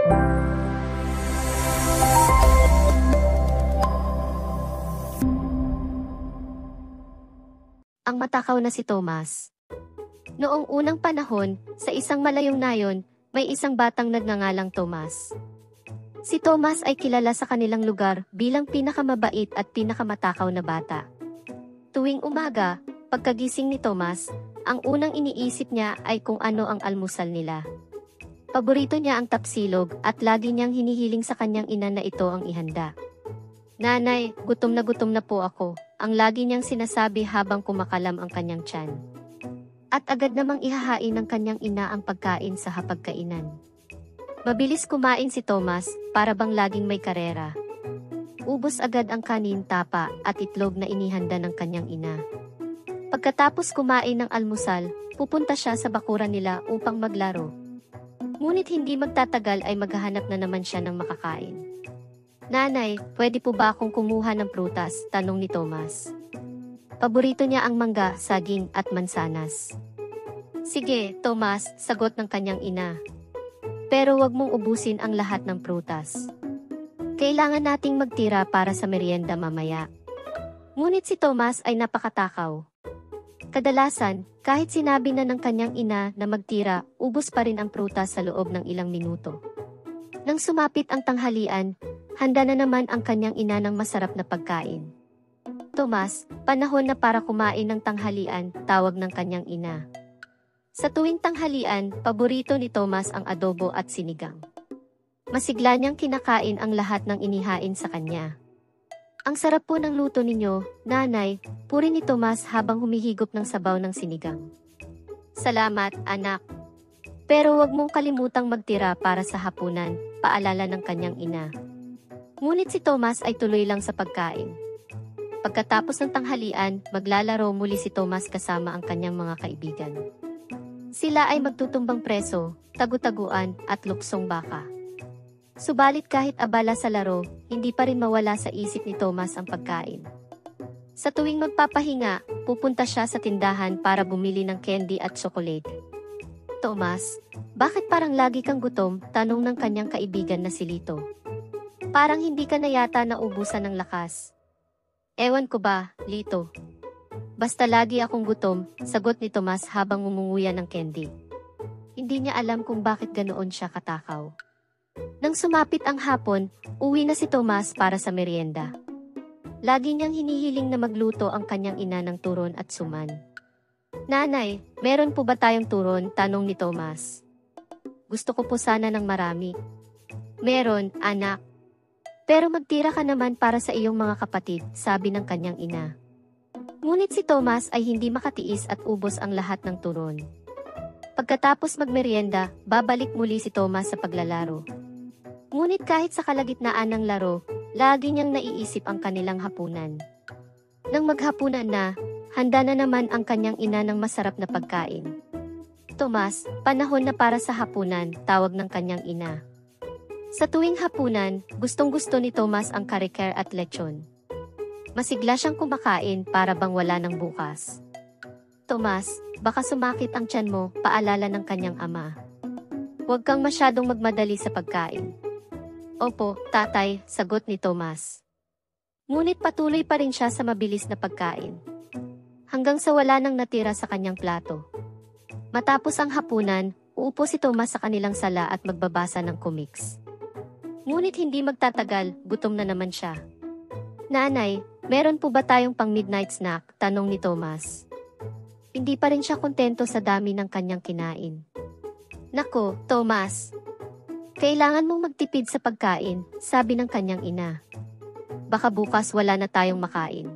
Ang matakaw na si Thomas. Noong unang panahon, sa isang malayong nayon, may isang batang nagngangalang Thomas. Si Thomas ay kilala sa kanilang lugar bilang pinakamabait at pinakamatakaw na bata. Tuwing umaga, pagkagising ni Thomas, ang unang iniisip niya ay kung ano ang almusal nila. Paborito niya ang tapsilog at lagi niyang hinihiling sa kanyang ina na ito ang ihanda. "Nanay, gutom na po ako," ang lagi niyang sinasabi habang kumakalam ang kanyang tiyan. At agad namang ihahain ng kanyang ina ang pagkain sa hapagkainan. Mabilis kumain si Thomas, para bang laging may karera. Ubos agad ang kanin, tapa, at itlog na inihanda ng kanyang ina. Pagkatapos kumain ng almusal, pupunta siya sa bakuran nila upang maglaro. Ngunit hindi magtatagal ay maghahanap na naman siya ng makakain. "Nanay, pwede po ba akong kumuha ng prutas?" tanong ni Thomas. Paborito niya ang mangga, saging, at mansanas. "Sige, Thomas," sagot ng kanyang ina. "Pero wag mong ubusin ang lahat ng prutas. Kailangan nating magtira para sa merienda mamaya." Ngunit si Thomas ay napakatakaw. Kadalasan, kahit sinabi na ng kanyang ina na magtira, ubos pa rin ang prutas sa loob ng ilang minuto. Nang sumapit ang tanghalian, handa na naman ang kanyang ina ng masarap na pagkain. "Thomas, panahon na para kumain ng tanghalian," tawag ng kanyang ina. Sa tuwing tanghalian, paborito ni Thomas ang adobo at sinigang. Masigla niyang kinakain ang lahat ng inihain sa kanya. "Ang sarap po ng luto ninyo, nanay," puri ni Thomas habang humihigop ng sabaw ng sinigang. "Salamat, anak. Pero wag mong kalimutang magtira para sa hapunan," paalala ng kanyang ina. Ngunit si Thomas ay tuloy lang sa pagkain. Pagkatapos ng tanghalian, maglalaro muli si Thomas kasama ang kanyang mga kaibigan. Sila ay magtutumbang preso, tagu-taguan, at luksong baka. Subalit kahit abala sa laro, hindi pa rin mawala sa isip ni Thomas ang pagkain. Sa tuwing magpapahinga, pupunta siya sa tindahan para bumili ng candy at chocolate. "Thomas, bakit parang lagi kang gutom?" tanong ng kanyang kaibigan na si Lito. "Parang hindi ka na yata naubusan ng lakas." "Ewan ko ba, Lito. Basta lagi akong gutom," sagot ni Thomas habang ngumunguya ng candy. Hindi niya alam kung bakit ganoon siya katakaw. Nang sumapit ang hapon, uwi na si Thomas para sa merienda. Lagi niyang hinihiling na magluto ang kanyang ina ng turon at suman. "Nanay, meron po ba tayong turon?" tanong ni Thomas. "Gusto ko po sana ng marami." "Meron, anak. Pero magtira ka naman para sa iyong mga kapatid," sabi ng kanyang ina. Ngunit si Thomas ay hindi makatiis at ubos ang lahat ng turon. Pagkatapos magmerienda, babalik muli si Thomas sa paglalaro. Ngunit kahit sa kalagitnaan ng laro, lagi niyang naiisip ang kanilang hapunan. Nang maghapunan na, handa na naman ang kanyang ina ng masarap na pagkain. "Thomas, panahon na para sa hapunan," tawag ng kanyang ina. Sa tuwing hapunan, gustong-gusto ni Thomas ang kariker at lechon. Masigla siyang kumakain para bang wala ng bukas. "Thomas, baka sumakit ang tiyan mo," paalala ng kanyang ama. "Huwag kang masyadong magmadali sa pagkain." "Opo, tatay," sagot ni Thomas. Ngunit patuloy pa rin siya sa mabilis na pagkain. Hanggang sa wala nang natira sa kanyang plato. Matapos ang hapunan, uupo si Thomas sa kanilang sala at magbabasa ng comics. Ngunit hindi magtatagal, gutom na naman siya. "Nanay, meron po ba tayong pang midnight snack?" tanong ni Thomas. Hindi pa rin siya kontento sa dami ng kanyang kinain. "Nako, Thomas. Kailangan mong magtipid sa pagkain," sabi ng kanyang ina. "Baka bukas wala na tayong makain."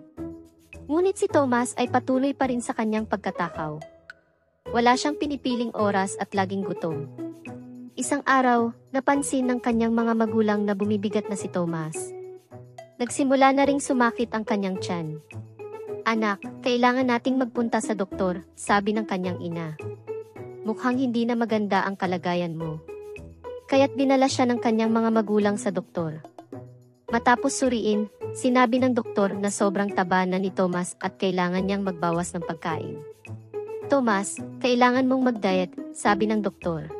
Ngunit si Thomas ay patuloy pa rin sa kanyang pagkatakaw. Wala siyang pinipiling oras at laging gutom. Isang araw, napansin ng kanyang mga magulang na bumibigat na si Thomas. Nagsimula na ring sumakit ang kanyang tiyan. "Anak, kailangan nating magpunta sa doktor," sabi ng kanyang ina. "Mukhang hindi na maganda ang kalagayan mo." Kaya't dinala siya ng kanyang mga magulang sa doktor. Matapos suriin, sinabi ng doktor na sobrang taba na ni Thomas at kailangan niyang magbawas ng pagkain. "Thomas, kailangan mong mag-diet," sabi ng doktor.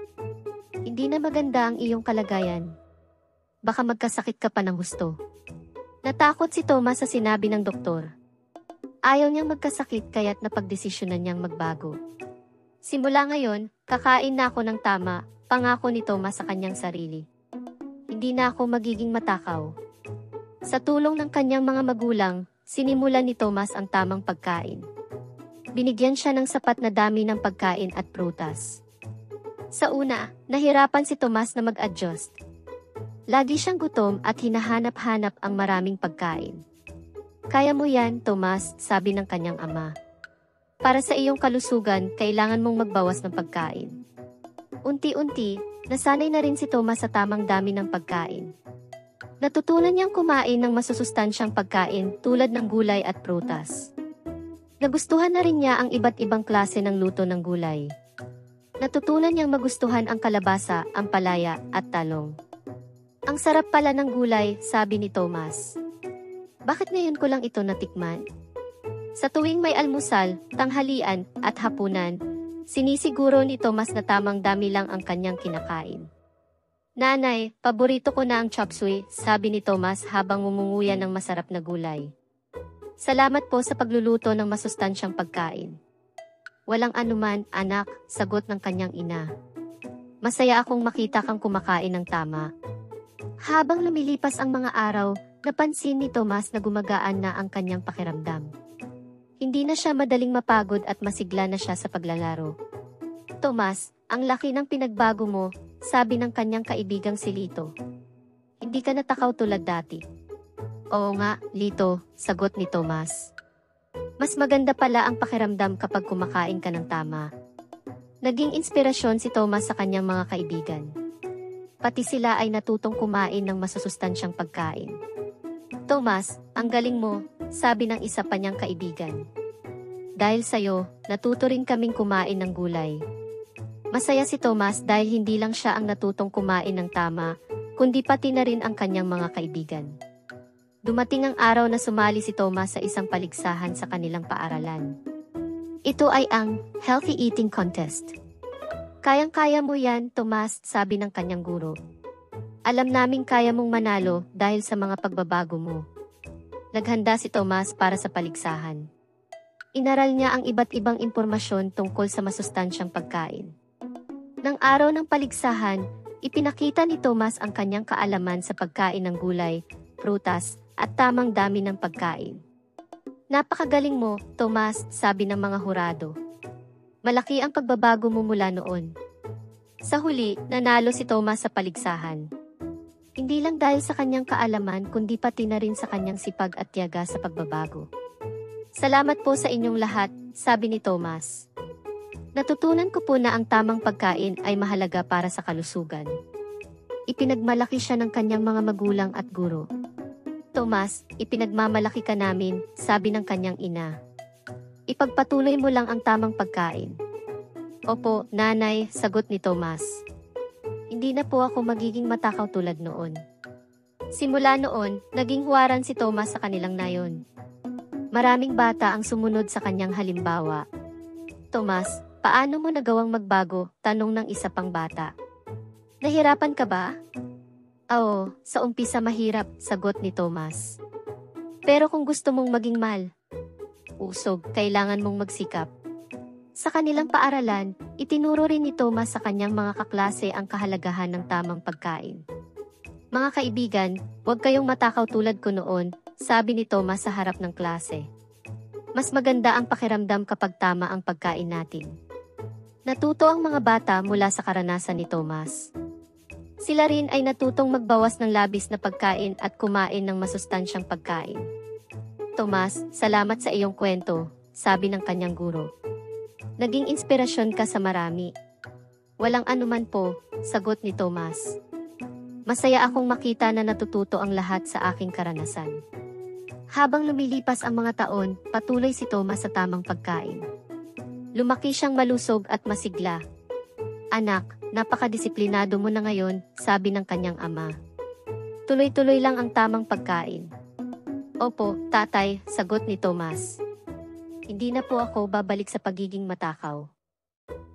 Hindi na maganda ang iyong kalagayan. Baka magkasakit ka pa ng husto. Natakot si Thomas sa sinabi ng doktor. Ayaw niyang magkasakit kaya't napagdesisyonan niyang magbago. Simula ngayon, kakain na ako ng tama, pangako ni Thomas sa kanyang sarili. Hindi na ako magiging matakaw. Sa tulong ng kanyang mga magulang, sinimulan ni Thomas ang tamang pagkain. Binigyan siya ng sapat na dami ng pagkain at prutas. Sa una, nahirapan si Thomas na mag-adjust. Lagi siyang gutom at hinahanap-hanap ang maraming pagkain. Kaya mo yan, Thomas, sabi ng kanyang ama. Para sa iyong kalusugan, kailangan mong magbawas ng pagkain. Unti-unti, nasanay na rin si Thomas sa tamang dami ng pagkain. Natutunan niyang kumain ng masusustansyang pagkain tulad ng gulay at prutas. Nagustuhan na rin niya ang iba't ibang klase ng luto ng gulay. Natutunan niyang magustuhan ang kalabasa, ampalaya, at talong. Ang sarap pala ng gulay, sabi ni Thomas. Bakit ngayon ko lang ito natikman? Sa tuwing may almusal, tanghalian, at hapunan, sinisiguro ni Thomas na tamang dami lang ang kanyang kinakain. Nanay, paborito ko na ang chop suey, sabi ni Thomas habang ngumunguya ng masarap na gulay. Salamat po sa pagluluto ng masustansyang pagkain. Walang anuman, anak, sagot ng kanyang ina. Masaya akong makita kang kumakain ng tama. Habang lumilipas ang mga araw, napansin ni Thomas na gumagaan na ang kanyang pakiramdam. Hindi na siya madaling mapagod at masigla na siya sa paglalaro. Thomas, ang laki ng pinagbago mo, sabi ng kanyang kaibigang si Lito. Hindi ka natakaw tulad dati. Oo nga, Lito, sagot ni Thomas. Mas maganda pala ang pakiramdam kapag kumakain ka ng tama. Naging inspirasyon si Thomas sa kanyang mga kaibigan. Pati sila ay natutong kumain ng masusustansyang pagkain. Thomas, ang galing mo, sabi ng isa pa niyang kaibigan. Dahil sa'yo, natuto rin kaming kumain ng gulay. Masaya si Thomas dahil hindi lang siya ang natutong kumain ng tama, kundi pati na rin ang kanyang mga kaibigan. Dumating ang araw na sumali si Thomas sa isang paligsahan sa kanilang paaralan. Ito ay ang Healthy Eating Contest. Kayang-kaya mo yan, Thomas, sabi ng kanyang guro. Alam naming kaya mong manalo dahil sa mga pagbabago mo. Naghanda si Thomas para sa paligsahan. Inaral niya ang iba't ibang impormasyon tungkol sa masustansyang pagkain. Nang araw ng paligsahan, ipinakita ni Thomas ang kanyang kaalaman sa pagkain ng gulay, prutas, at tamang dami ng pagkain. Napakagaling mo, Thomas, sabi ng mga hurado. Malaki ang pagbabago mo mula noon. Sa huli, nanalo si Thomas sa paligsahan. Hindi lang dahil sa kanyang kaalaman kundi pati na rin sa kanyang sipag at tiyaga sa pagbabago. Salamat po sa inyong lahat, sabi ni Thomas. Natutunan ko po na ang tamang pagkain ay mahalaga para sa kalusugan. Ipinagmalaki siya ng kanyang mga magulang at guro. Thomas, ipinagmamalaki ka namin, sabi ng kanyang ina. Ipagpatuloy mo lang ang tamang pagkain. Opo, nanay, sagot ni Thomas. Hindi na po ako magiging matakaw tulad noon. Simula noon, naging huwaran si Thomas sa kanilang nayon. Maraming bata ang sumunod sa kanyang halimbawa. Thomas, paano mo nagawang magbago? Tanong ng isa pang bata. Nahirapan ka ba? Oo, sa umpisa mahirap, sagot ni Thomas. Pero kung gusto mong maging usog, kailangan mong magsikap. Sa kanilang paaralan, itinuro rin ni Thomas sa kanyang mga kaklase ang kahalagahan ng tamang pagkain. Mga kaibigan, huwag kayong matakaw tulad ko noon, sabi ni Thomas sa harap ng klase. Mas maganda ang pakiramdam kapag tama ang pagkain natin. Natuto ang mga bata mula sa karanasan ni Thomas. Sila rin ay natutong magbawas ng labis na pagkain at kumain ng masustansyang pagkain. Thomas, salamat sa iyong kwento, sabi ng kanyang guro. Naging inspirasyon ka sa marami. Walang anuman po, sagot ni Thomas. Masaya akong makita na natututo ang lahat sa aking karanasan. Habang lumilipas ang mga taon, patuloy si Thomas sa tamang pagkain. Lumaki siyang malusog at masigla. Anak, napakadisiplinado mo na ngayon, sabi ng kanyang ama. Tuloy-tuloy lang ang tamang pagkain. Opo, tatay, sagot ni Thomas. Hindi na po ako babalik sa pagiging matakaw.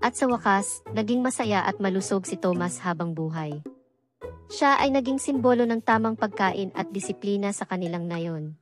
At sa wakas, naging masaya at malusog si Thomas habang buhay. Siya ay naging simbolo ng tamang pagkain at disiplina sa kanilang nayon.